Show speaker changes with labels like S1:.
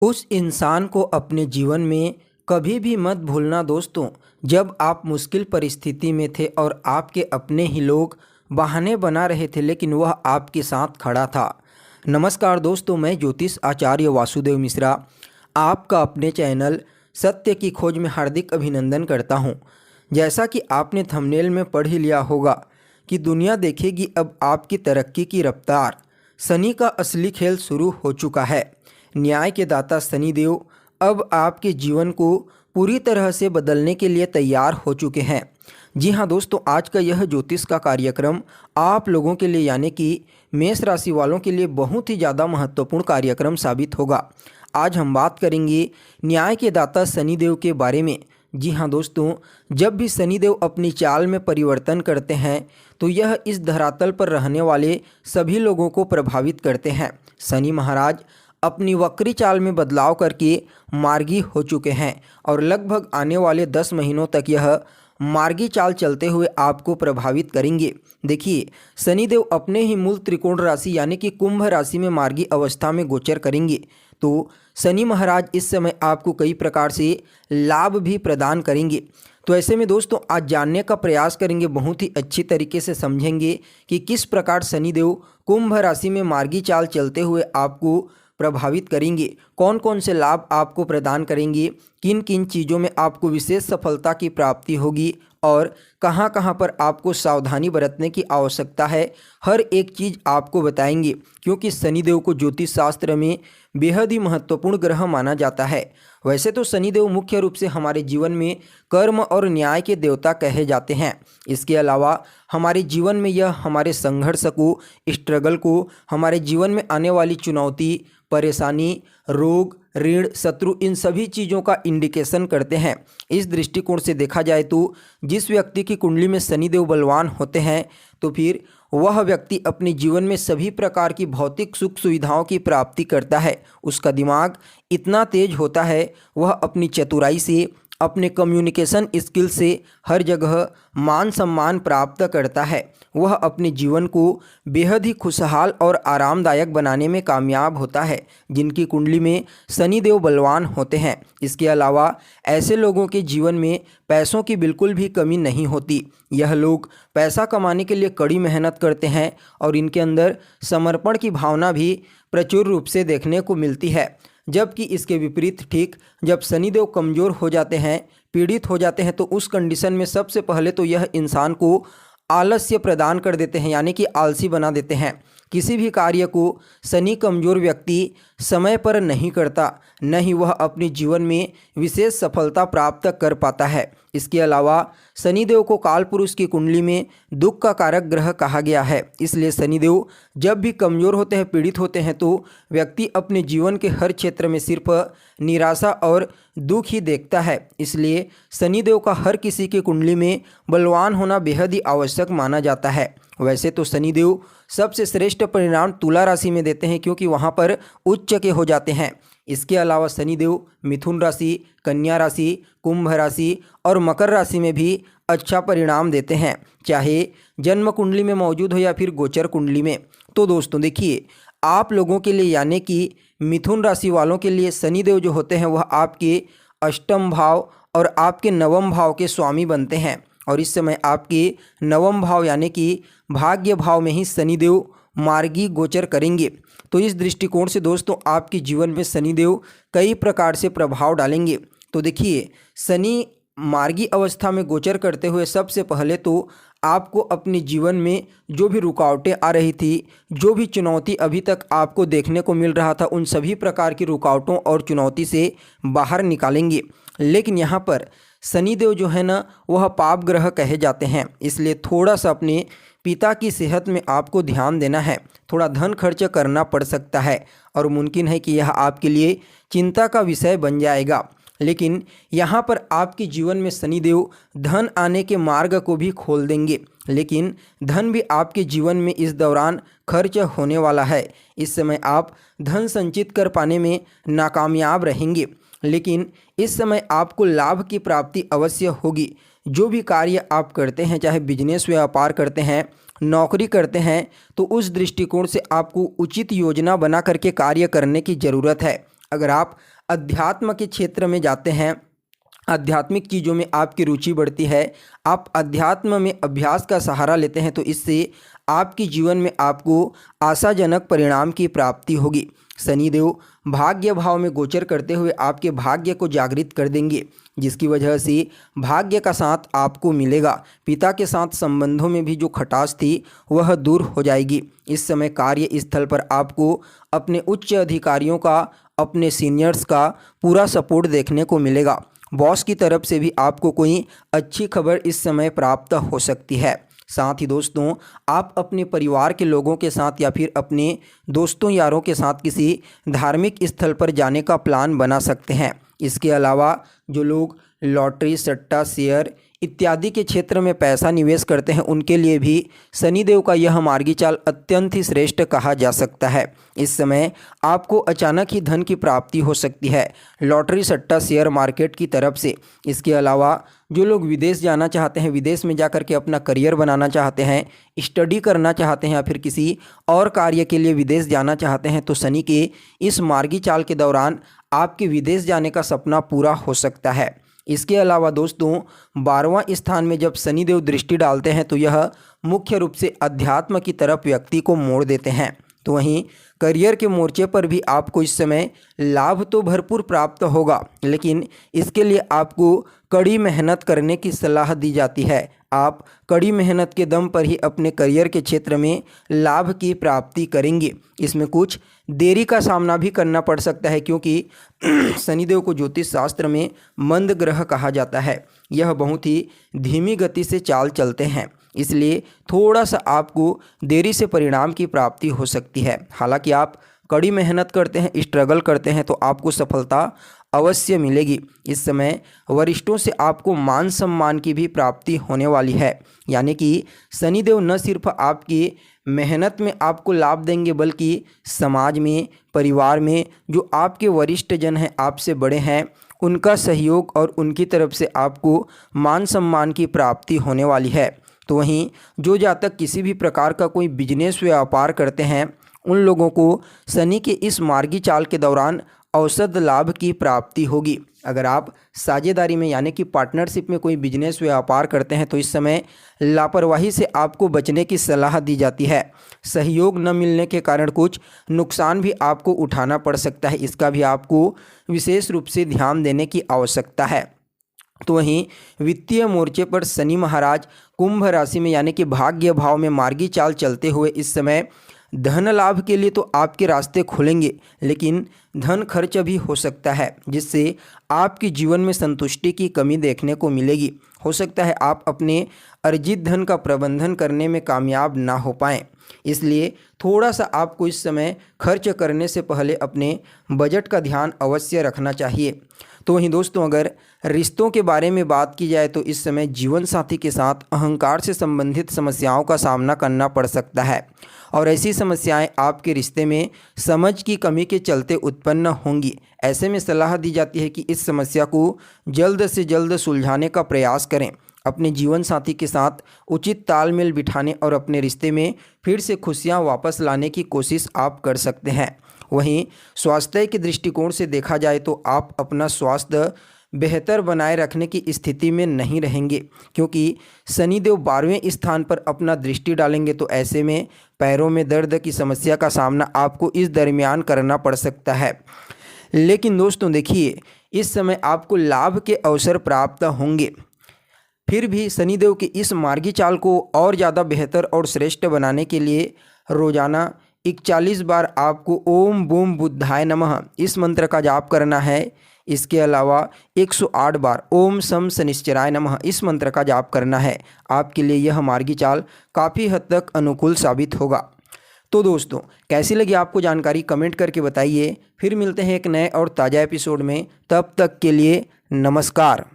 S1: उस इंसान को अपने जीवन में कभी भी मत भूलना दोस्तों, जब आप मुश्किल परिस्थिति में थे और आपके अपने ही लोग बहाने बना रहे थे, लेकिन वह आपके साथ खड़ा था। नमस्कार दोस्तों, मैं ज्योतिष आचार्य वासुदेव मिश्रा आपका अपने चैनल सत्य की खोज में हार्दिक अभिनंदन करता हूं। जैसा कि आपने थंबनेल में पढ़ ही लिया होगा कि दुनिया देखेगी अब आपकी तरक्की की रफ्तार। शनि का असली खेल शुरू हो चुका है। न्याय के दाता शनिदेव अब आपके जीवन को पूरी तरह से बदलने के लिए तैयार हो चुके हैं। जी हाँ दोस्तों, आज का यह ज्योतिष का कार्यक्रम आप लोगों के लिए यानी कि मेष राशि वालों के लिए बहुत ही ज़्यादा महत्वपूर्ण कार्यक्रम साबित होगा। आज हम बात करेंगे न्याय के दाता शनिदेव के बारे में। जी हाँ दोस्तों, जब भी शनिदेव अपनी चाल में परिवर्तन करते हैं तो यह इस धरातल पर रहने वाले सभी लोगों को प्रभावित करते हैं। शनि महाराज अपनी वक्री चाल में बदलाव करके मार्गी हो चुके हैं और लगभग आने वाले 10 महीनों तक यह मार्गी चाल चलते हुए आपको प्रभावित करेंगे। देखिए, शनिदेव अपने ही मूल त्रिकोण राशि यानी कि कुंभ राशि में मार्गी अवस्था में गोचर करेंगे, तो शनि महाराज इस समय आपको कई प्रकार से लाभ भी प्रदान करेंगे। तो ऐसे में दोस्तों, आज जानने का प्रयास करेंगे, बहुत ही अच्छी तरीके से समझेंगे कि किस प्रकार शनिदेव कुंभ राशि में मार्गी चाल चलते हुए आपको प्रभावित करेंगे, कौन कौन से लाभ आपको प्रदान करेंगे, किन किन चीज़ों में आपको विशेष सफलता की प्राप्ति होगी और कहां कहां पर आपको सावधानी बरतने की आवश्यकता है। हर एक चीज़ आपको बताएंगे, क्योंकि शनिदेव को ज्योतिष शास्त्र में बेहद ही महत्वपूर्ण ग्रह माना जाता है। वैसे तो शनिदेव मुख्य रूप से हमारे जीवन में कर्म और न्याय के देवता कहे जाते हैं। इसके अलावा हमारे जीवन में यह हमारे संघर्ष को, स्ट्रगल को, हमारे जीवन में आने वाली चुनौती, परेशानी, रोग, ऋण, शत्रु, इन सभी चीज़ों का इंडिकेशन करते हैं। इस दृष्टिकोण से देखा जाए तो जिस व्यक्ति की कुंडली में शनिदेव बलवान होते हैं तो फिर वह व्यक्ति अपने जीवन में सभी प्रकार की भौतिक सुख सुविधाओं की प्राप्ति करता है। उसका दिमाग इतना तेज होता है, वह अपनी चतुराई से, अपने कम्युनिकेशन स्किल से हर जगह मान सम्मान प्राप्त करता है। वह अपने जीवन को बेहद ही खुशहाल और आरामदायक बनाने में कामयाब होता है, जिनकी कुंडली में शनिदेव बलवान होते हैं। इसके अलावा ऐसे लोगों के जीवन में पैसों की बिल्कुल भी कमी नहीं होती। यह लोग पैसा कमाने के लिए कड़ी मेहनत करते हैं और इनके अंदर समर्पण की भावना भी प्रचुर रूप से देखने को मिलती है। जबकि इसके विपरीत ठीक जब शनिदेव कमज़ोर हो जाते हैं, पीड़ित हो जाते हैं, तो उस कंडीशन में सबसे पहले तो यह इंसान को आलस्य प्रदान कर देते हैं, यानी कि आलसी बना देते हैं। किसी भी कार्य को शनि कमज़ोर व्यक्ति समय पर नहीं करता, न ही वह अपने जीवन में विशेष सफलता प्राप्त कर पाता है। इसके अलावा शनिदेव को कालपुरुष की कुंडली में दुख का कारक ग्रह कहा गया है। इसलिए शनिदेव जब भी कमज़ोर होते हैं, पीड़ित होते हैं, तो व्यक्ति अपने जीवन के हर क्षेत्र में सिर्फ निराशा और दुख ही देखता है। इसलिए शनिदेव का हर किसी की कुंडली में बलवान होना बेहद ही आवश्यक माना जाता है। वैसे तो शनिदेव सबसे श्रेष्ठ परिणाम तुला राशि में देते हैं, क्योंकि वहाँ पर उच्च के हो जाते हैं। इसके अलावा शनिदेव मिथुन राशि, कन्या राशि, कुंभ राशि और मकर राशि में भी अच्छा परिणाम देते हैं, चाहे जन्म कुंडली में मौजूद हो या फिर गोचर कुंडली में। तो दोस्तों देखिए, आप लोगों के लिए यानी कि मिथुन राशि वालों के लिए शनिदेव जो होते हैं वह आपके अष्टम भाव और आपके नवम भाव के स्वामी बनते हैं। और इस समय आपके नवम भाव यानी कि भाग्य भाव में ही शनिदेव मार्गी गोचर करेंगे। तो इस दृष्टिकोण से दोस्तों, आपके जीवन में शनिदेव कई प्रकार से प्रभाव डालेंगे। तो देखिए, शनि मार्गी अवस्था में गोचर करते हुए सबसे पहले तो आपको अपने जीवन में जो भी रुकावटें आ रही थी, जो भी चुनौती अभी तक आपको देखने को मिल रहा था, उन सभी प्रकार की रुकावटों और चुनौती से बाहर निकालेंगे। लेकिन यहाँ पर शनिदेव जो है ना, वह पाप ग्रह कहे जाते हैं। इसलिए थोड़ा सा अपने पिता की सेहत में आपको ध्यान देना है। थोड़ा धन खर्च करना पड़ सकता है और मुमकिन है कि यह आपके लिए चिंता का विषय बन जाएगा। लेकिन यहाँ पर आपके जीवन में शनिदेव धन आने के मार्ग को भी खोल देंगे, लेकिन धन भी आपके जीवन में इस दौरान खर्च होने वाला है। इस समय आप धन संचित कर पाने में नाकामयाब रहेंगे, लेकिन इस समय आपको लाभ की प्राप्ति अवश्य होगी। जो भी कार्य आप करते हैं, चाहे बिजनेस व्यापार करते हैं, नौकरी करते हैं, तो उस दृष्टिकोण से आपको उचित योजना बना करके कार्य करने की ज़रूरत है। अगर आप अध्यात्म के क्षेत्र में जाते हैं, आध्यात्मिक चीज़ों में आपकी रुचि बढ़ती है, आप अध्यात्म में अभ्यास का सहारा लेते हैं, तो इससे आपके जीवन में आपको आशाजनक परिणाम की प्राप्ति होगी। शनिदेव भाग्य भाव में गोचर करते हुए आपके भाग्य को जागृत कर देंगे, जिसकी वजह से भाग्य का साथ आपको मिलेगा। पिता के साथ संबंधों में भी जो खटास थी वह दूर हो जाएगी। इस समय कार्य स्थल पर आपको अपने उच्च अधिकारियों का, अपने सीनियर्स का पूरा सपोर्ट देखने को मिलेगा। बॉस की तरफ से भी आपको कोई अच्छी खबर इस समय प्राप्त हो सकती है। साथ ही दोस्तों, आप अपने परिवार के लोगों के साथ या फिर अपने दोस्तों यारों के साथ किसी धार्मिक स्थल पर जाने का प्लान बना सकते हैं। इसके अलावा जो लोग लॉटरी, सट्टा, शेयर इत्यादि के क्षेत्र में पैसा निवेश करते हैं, उनके लिए भी शनिदेव का यह मार्गी चाल अत्यंत ही श्रेष्ठ कहा जा सकता है। इस समय आपको अचानक ही धन की प्राप्ति हो सकती है, लॉटरी, सट्टा, शेयर मार्केट की तरफ से। इसके अलावा जो लोग विदेश जाना चाहते हैं, विदेश में जाकर के अपना करियर बनाना चाहते हैं, स्टडी करना चाहते हैं या फिर किसी और कार्य के लिए विदेश जाना चाहते हैं, तो शनि के इस मार्गी चाल के दौरान आपके विदेश जाने का सपना पूरा हो सकता है। इसके अलावा दोस्तों, 12वां स्थान में जब शनिदेव दृष्टि डालते हैं तो यह मुख्य रूप से अध्यात्म की तरफ व्यक्ति को मोड़ देते हैं। तो वहीं करियर के मोर्चे पर भी आपको इस समय लाभ तो भरपूर प्राप्त होगा, लेकिन इसके लिए आपको कड़ी मेहनत करने की सलाह दी जाती है। आप कड़ी मेहनत के दम पर ही अपने करियर के क्षेत्र में लाभ की प्राप्ति करेंगे। इसमें कुछ देरी का सामना भी करना पड़ सकता है, क्योंकि शनिदेव को ज्योतिष शास्त्र में मंद ग्रह कहा जाता है। यह बहुत ही धीमी गति से चाल चलते हैं, इसलिए थोड़ा सा आपको देरी से परिणाम की प्राप्ति हो सकती है। हालांकि आप कड़ी मेहनत करते हैं, स्ट्रगल करते हैं, तो आपको सफलता अवश्य मिलेगी। इस समय वरिष्ठों से आपको मान सम्मान की भी प्राप्ति होने वाली है। यानी कि शनिदेव न सिर्फ आपकी मेहनत में आपको लाभ देंगे, बल्कि समाज में, परिवार में जो आपके वरिष्ठ जन हैं, आपसे बड़े हैं, उनका सहयोग और उनकी तरफ से आपको मान सम्मान की प्राप्ति होने वाली है। तो वहीं जो जातक किसी भी प्रकार का कोई बिजनेस व्यापार करते हैं, उन लोगों को शनि के इस मार्गी चाल के दौरान औसत लाभ की प्राप्ति होगी। अगर आप साझेदारी में यानी कि पार्टनरशिप में कोई बिजनेस व्यापार करते हैं, तो इस समय लापरवाही से आपको बचने की सलाह दी जाती है। सहयोग न मिलने के कारण कुछ नुकसान भी आपको उठाना पड़ सकता है, इसका भी आपको विशेष रूप से ध्यान देने की आवश्यकता है। तो वहीं वित्तीय मोर्चे पर शनि महाराज कुंभ राशि में यानी कि भाग्य भाव में मार्गी चाल चलते हुए इस समय धन लाभ के लिए तो आपके रास्ते खुलेंगे, लेकिन धन खर्च भी हो सकता है, जिससे आपके जीवन में संतुष्टि की कमी देखने को मिलेगी। हो सकता है आप अपने अर्जित धन का प्रबंधन करने में कामयाब ना हो पाएं, इसलिए थोड़ा सा आपको इस समय खर्च करने से पहले अपने बजट का ध्यान अवश्य रखना चाहिए। तो वहीं दोस्तों, अगर रिश्तों के बारे में बात की जाए तो इस समय जीवन साथी के साथ अहंकार से संबंधित समस्याओं का सामना करना पड़ सकता है, और ऐसी समस्याएं आपके रिश्ते में समझ की कमी के चलते उत्पन्न होंगी। ऐसे में सलाह दी जाती है कि इस समस्या को जल्द से जल्द सुलझाने का प्रयास करें। अपने जीवन साथी के साथ उचित तालमेल बिठाने और अपने रिश्ते में फिर से खुशियां वापस लाने की कोशिश आप कर सकते हैं। वहीं स्वास्थ्य के दृष्टिकोण से देखा जाए तो आप अपना स्वास्थ्य बेहतर बनाए रखने की स्थिति में नहीं रहेंगे, क्योंकि शनिदेव 12वें स्थान पर अपना दृष्टि डालेंगे। तो ऐसे में पैरों में दर्द की समस्या का सामना आपको इस दरमियान करना पड़ सकता है। लेकिन दोस्तों देखिए, इस समय आपको लाभ के अवसर प्राप्त होंगे। फिर भी शनिदेव के इस मार्गी चाल को और ज़्यादा बेहतर और श्रेष्ठ बनाने के लिए रोजाना 41 बार आपको ओम बूम बुद्धाय नमः इस मंत्र का जाप करना है। इसके अलावा 108 बार ओम सम शनिश्चराय नमः इस मंत्र का जाप करना है। आपके लिए यह मार्गी चाल काफ़ी हद तक अनुकूल साबित होगा। तो दोस्तों, कैसी लगी आपको जानकारी कमेंट करके बताइए। फिर मिलते हैं एक नए और ताज़ा एपिसोड में, तब तक के लिए नमस्कार।